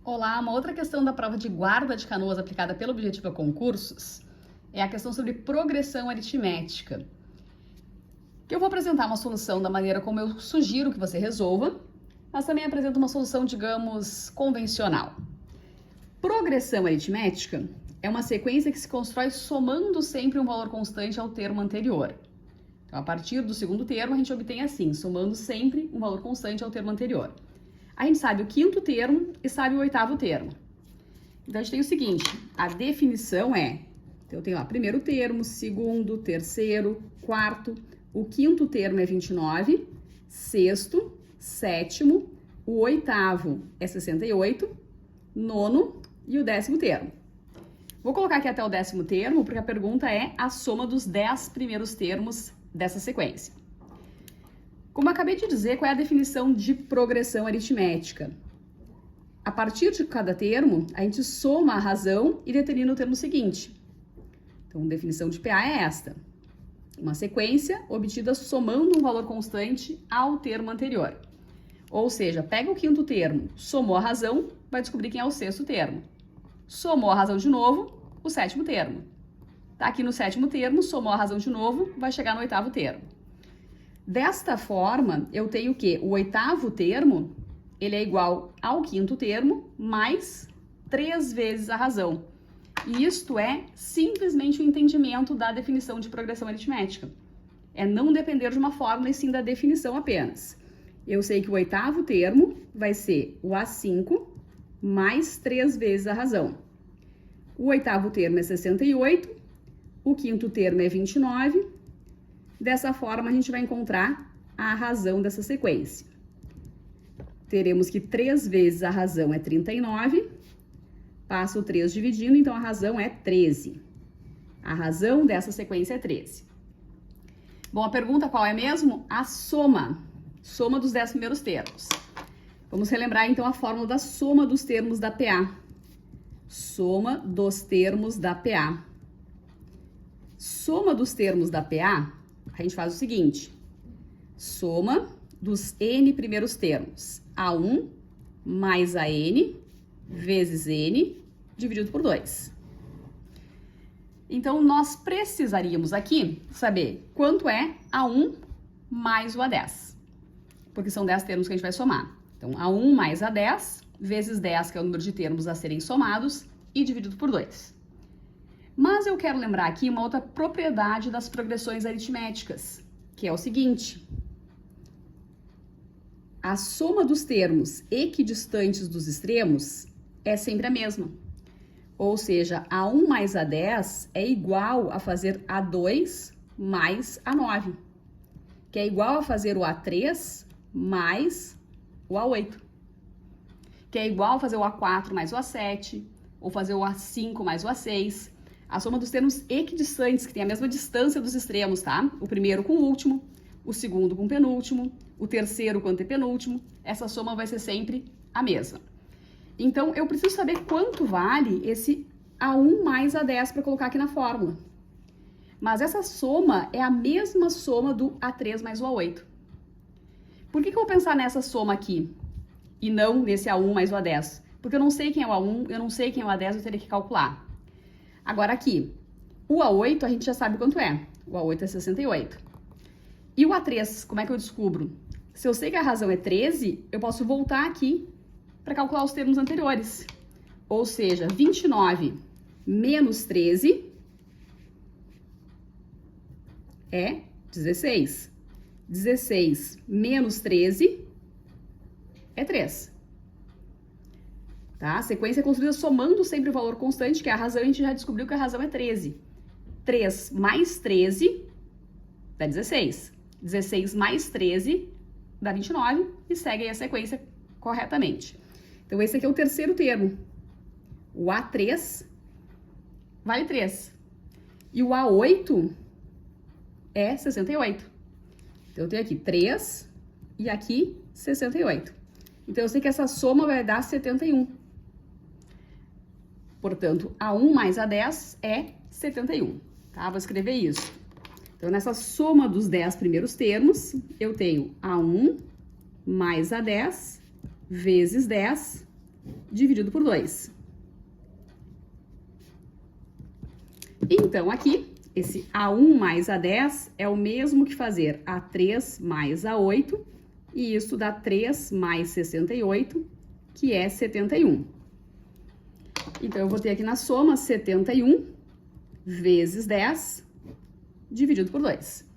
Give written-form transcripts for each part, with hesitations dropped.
Olá, uma outra questão da prova de Guarda de Canoas aplicada pelo Objetivo a Concursos é a questão sobre progressão aritmética. Que eu vou apresentar uma solução da maneira como eu sugiro que você resolva, mas também apresento uma solução, digamos, convencional. Progressão aritmética é uma sequência que se constrói somando sempre um valor constante ao termo anterior. Então, a partir do segundo termo, a gente obtém assim, somando sempre um valor constante ao termo anterior. A gente sabe o quinto termo e sabe o oitavo termo. Então, a gente tem o seguinte, a definição é, então eu tenho lá, primeiro termo, segundo, terceiro, quarto, o quinto termo é 29, sexto, sétimo, o oitavo é 68, nono e o décimo termo. Vou colocar aqui até o décimo termo, porque a pergunta é a soma dos 10 primeiros termos dessa sequência. Como eu acabei de dizer, qual é a definição de progressão aritmética? A partir de cada termo, a gente soma a razão e determina o termo seguinte. Então, a definição de PA é esta. Uma sequência obtida somando um valor constante ao termo anterior. Ou seja, pega o quinto termo, somou a razão, vai descobrir quem é o sexto termo. Somou a razão de novo, o sétimo termo. Tá aqui no sétimo termo, somou a razão de novo, vai chegar no oitavo termo. Desta forma, eu tenho o quê? O oitavo termo, ele é igual ao quinto termo, mais 3 vezes a razão. E isto é simplesmente o entendimento da definição de progressão aritmética. É não depender de uma fórmula, e sim da definição apenas. Eu sei que o oitavo termo vai ser o A5 mais 3 vezes a razão. O oitavo termo é 68, o quinto termo é 29. Dessa forma, a gente vai encontrar a razão dessa sequência. Teremos que 3 vezes a razão é 39, passa o 3 dividindo, então a razão é 13. A razão dessa sequência é 13. Bom, a pergunta qual é mesmo? A soma. Soma dos 10 primeiros termos. Vamos relembrar, então, a fórmula da soma dos termos da PA. Soma dos termos da PA. Soma dos termos da PA, a gente faz o seguinte. Soma dos N primeiros termos. A1 mais a N vezes N dividido por 2. Então, nós precisaríamos aqui saber quanto é A1 mais o A10. Porque são 10 termos que a gente vai somar. Então, A1 mais A10 vezes 10, que é o número de termos a serem somados, e dividido por 2. Mas eu quero lembrar aqui uma outra propriedade das progressões aritméticas, que é o seguinte. A soma dos termos equidistantes dos extremos é sempre a mesma. Ou seja, A1 mais A10 é igual a fazer A2 mais A9, que é igual a fazer o A3 mais o A8, que é igual a fazer o A4 mais o A7, ou fazer o A5 mais o A6. A soma dos termos equidistantes, que tem a mesma distância dos extremos, tá? O primeiro com o último, o segundo com o penúltimo, o terceiro com o antepenúltimo. Essa soma vai ser sempre a mesma. Então, eu preciso saber quanto vale esse A1 mais A10 para colocar aqui na fórmula. Mas essa soma é a mesma soma do A3 mais o A8. Por que eu vou pensar nessa soma aqui e não nesse A1 mais o A10? Porque eu não sei quem é o A1, eu não sei quem é o A10, eu teria que calcular. Agora aqui, o A8 a gente já sabe quanto é. O A8 é 68. E o A3, como é que eu descubro? Se eu sei que a razão é 13, eu posso voltar aqui para calcular os termos anteriores. Ou seja, 29 menos 13 é 16. 16 menos 13 é 3. Tá? A sequência é construída somando sempre o valor constante, que é a razão, a gente já descobriu que a razão é 13. 3 mais 13 dá 16. 16 mais 13 dá 29 e segue aí a sequência corretamente. Então, esse aqui é o terceiro termo. O A3 vale 3. E o A8 é 68. Então, eu tenho aqui 3 e aqui 68. Então, eu sei que essa soma vai dar 71. Portanto, A1 mais A10 é 71. Tá? Vou escrever isso. Então, nessa soma dos 10 primeiros termos, eu tenho A1 mais A10 vezes 10 dividido por 2. Então, aqui, esse A1 mais A10 é o mesmo que fazer A3 mais A8, e isso dá 3 mais 68, que é 71. Então, eu vou ter aqui na soma 71 vezes 10, dividido por 2.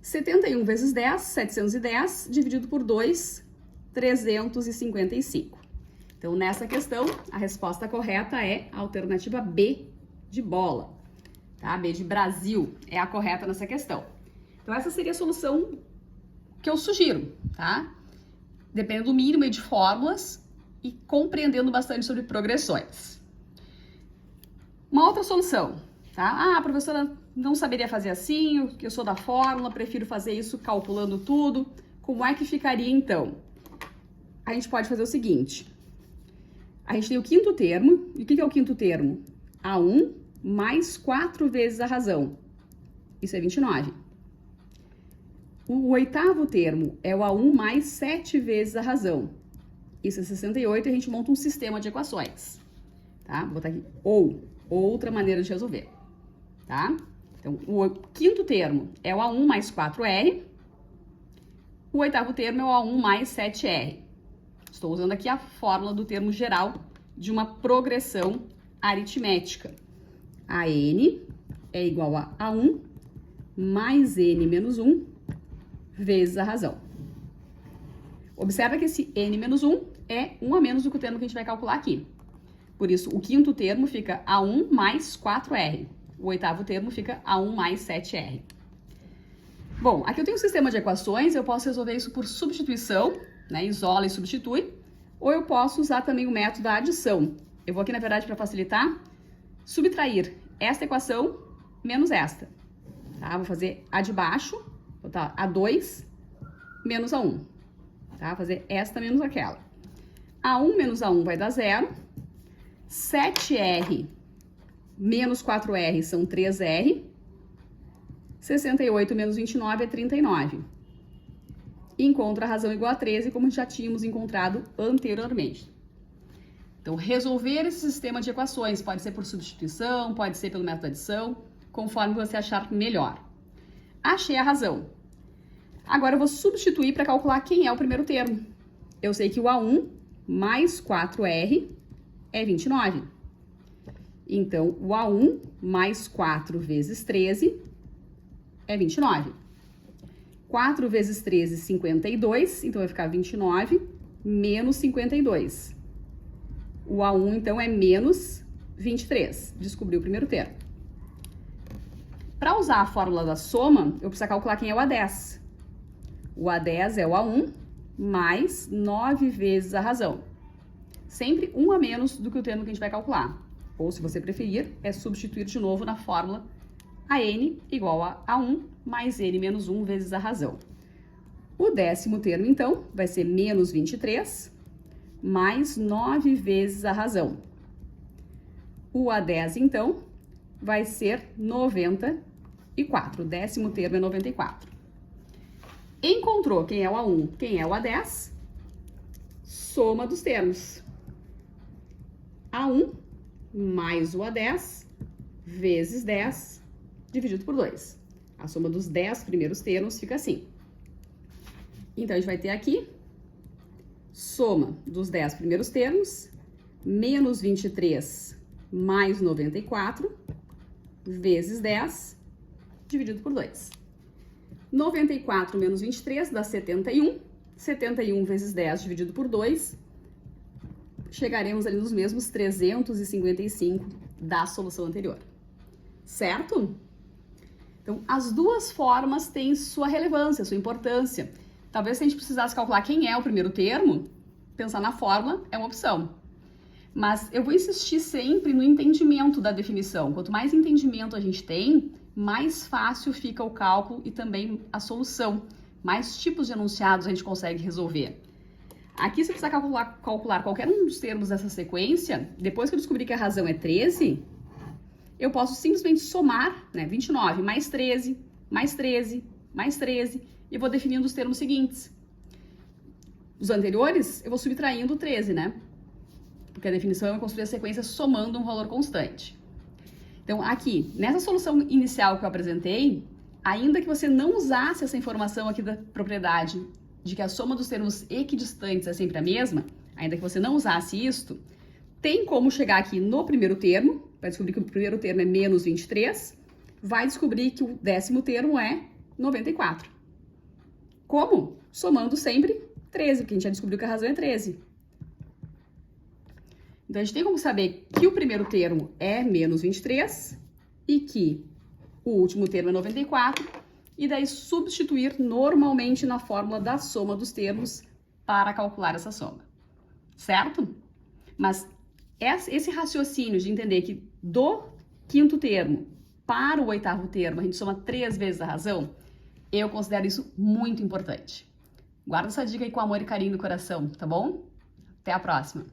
71 vezes 10, 710, dividido por 2, 355. Então, nessa questão, a resposta correta é a alternativa B de bola, tá? B de Brasil é a correta nessa questão. Então, essa seria a solução que eu sugiro, tá? Dependendo do mínimo de fórmulas e compreendendo bastante sobre progressões. Uma outra solução, tá? Ah, professora, não saberia fazer assim, eu sou da fórmula, prefiro fazer isso calculando tudo. Como é que ficaria então? A gente pode fazer o seguinte. A gente tem o quinto termo. E o que é o quinto termo? A1 mais 4 vezes a razão. Isso é 29. O oitavo termo é o A1 mais 7 vezes a razão. Isso é 68 e a gente monta um sistema de equações. Tá? Vou botar aqui ou, outra maneira de resolver. Tá? Então, o quinto termo é o A1 mais 4R. O oitavo termo é o A1 mais 7R. Estou usando aqui a fórmula do termo geral de uma progressão aritmética. A n é igual a A1 mais n menos 1 vezes a razão. Observa que esse n menos 1 é 1 a menos do que o termo que a gente vai calcular aqui. Por isso, o quinto termo fica A1 mais 4R. O oitavo termo fica A1 mais 7R. Bom, aqui eu tenho um sistema de equações, eu posso resolver isso por substituição, né? Isola e substitui. Ou eu posso usar também o método da adição. Eu vou aqui, na verdade, para facilitar, subtrair esta equação menos esta. Tá? Vou fazer a de baixo, botar A2 menos A1. Tá? Vou fazer esta menos aquela. A1 menos A1 vai dar 0. 7R menos 4R são 3R. 68 menos 29 é 39. E encontro a razão igual a 13, como já tínhamos encontrado anteriormente. Então, resolver esse sistema de equações pode ser por substituição, pode ser pelo método de adição, conforme você achar melhor. Achei a razão. Agora, eu vou substituir para calcular quem é o primeiro termo. Eu sei que o A1 mais 4R é 29. Então, o A1 mais 4 vezes 13 é 29. 4 vezes 13, 52. Então, vai ficar 29 menos 52. O A1, então, é menos 23. Descobri o primeiro termo. Para usar a fórmula da soma, eu preciso calcular quem é o A10. O A10 é o A1 mais 9 vezes a razão. Sempre 1 a menos do que o termo que a gente vai calcular. Ou, se você preferir, é substituir de novo na fórmula AN igual a A1 mais N menos 1 vezes a razão. O décimo termo, então, vai ser menos 23 mais 9 vezes a razão. O A10, então, vai ser 94. O décimo termo é 94. Encontrou quem é o A1, quem é o A10? Soma dos termos. A1 mais o A10 vezes 10 dividido por 2. A soma dos 10 primeiros termos fica assim. Então, a gente vai ter aqui soma dos 10 primeiros termos, menos 23 mais 94, vezes 10, dividido por 2. 94 menos 23 dá 71. 71 vezes 10 dividido por 2, chegaremos ali nos mesmos 355 da solução anterior. Certo? Então, as duas formas têm sua relevância, sua importância. Talvez se a gente precisasse calcular quem é o primeiro termo, pensar na fórmula é uma opção. Mas eu vou insistir sempre no entendimento da definição. Quanto mais entendimento a gente tem, mais fácil fica o cálculo e também a solução. Mais tipos de enunciados a gente consegue resolver. Aqui, se eu precisar calcular qualquer um dos termos dessa sequência, depois que eu descobrir que a razão é 13, eu posso simplesmente somar, né, 29 mais 13, mais 13, mais 13, e vou definindo os termos seguintes. dos anteriores, eu vou subtraindo 13, né? Porque a definição é construir a sequência somando um valor constante. Então, aqui, nessa solução inicial que eu apresentei, ainda que você não usasse essa informação aqui da propriedade de que a soma dos termos equidistantes é sempre a mesma, ainda que você não usasse isto, tem como chegar aqui no primeiro termo, vai descobrir que o primeiro termo é menos 23, vai descobrir que o 10º termo é 94. Como? Somando sempre 13, porque a gente já descobriu que a razão é 13. Então, a gente tem como saber que o primeiro termo é menos 23 e que o último termo é 94, e daí substituir normalmente na fórmula da soma dos termos para calcular essa soma, certo? Mas esse raciocínio de entender que do 5º termo para o 8º termo a gente soma 3 vezes a razão, eu considero isso muito importante. Guarda essa dica aí com amor e carinho no coração, tá bom? Até a próxima!